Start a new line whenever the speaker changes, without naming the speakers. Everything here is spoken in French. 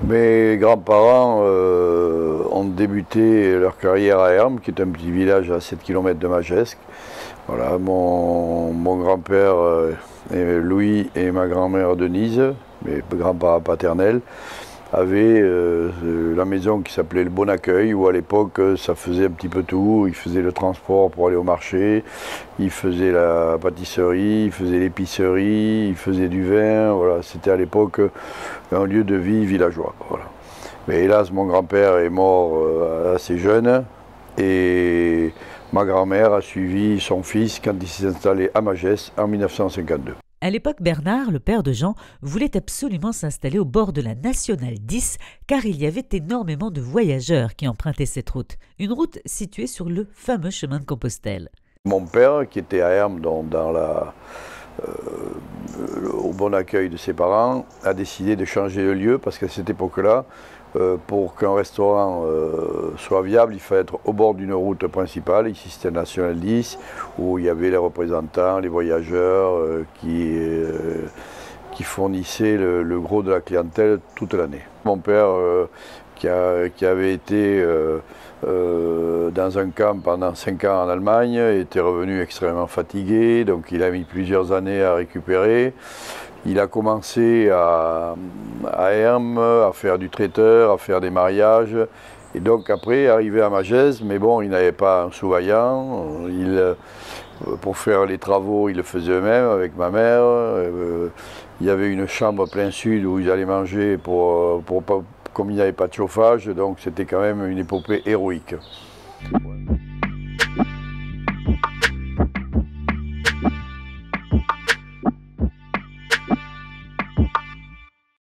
Mes grands-parents ont débuté leur carrière à Hermes, qui est un petit village à 7 km de Magescq. Voilà, mon grand-père Louis et ma grand-mère Denise, mes grands-parents paternels, avaient la maison qui s'appelait le Bon Accueil, où à l'époque ça faisait un petit peu tout. Ils faisaient le transport pour aller au marché, ils faisaient la pâtisserie, ils faisaient l'épicerie, ils faisaient du vin. Voilà, c'était à l'époque un lieu de vie villageois. Voilà. Mais hélas, mon grand-père est mort assez jeune et ma grand-mère a suivi son fils quand il s'est installé à Magescq en 1952.
À l'époque, Bernard, le père de Jean, voulait absolument s'installer au bord de la Nationale 10 car il y avait énormément de voyageurs qui empruntaient cette route, une route située sur le fameux chemin de Compostelle.
Mon père, qui était à Hermes, au Bon Accueil de ses parents, a décidé de changer de lieu parce qu'à cette époque-là, pour qu'un restaurant soit viable, il fallait être au bord d'une route principale. Ici, c'était la Nationale 10, où il y avait les représentants, les voyageurs qui fournissaient le gros de la clientèle toute l'année. Mon père, qui avait été dans un camp pendant 5 ans en Allemagne, était revenu extrêmement fatigué, donc il a mis plusieurs années à récupérer. Il a commencé à Hermes, à faire du traiteur, à faire des mariages. Et donc après, arrivé à Magescq, mais bon, il n'avait pas un sous-vaillant. Pour faire les travaux, il le faisait eux-mêmes avec ma mère. Il y avait une chambre plein sud où ils allaient manger comme il n'y avait pas de chauffage. Donc c'était quand même une épopée héroïque.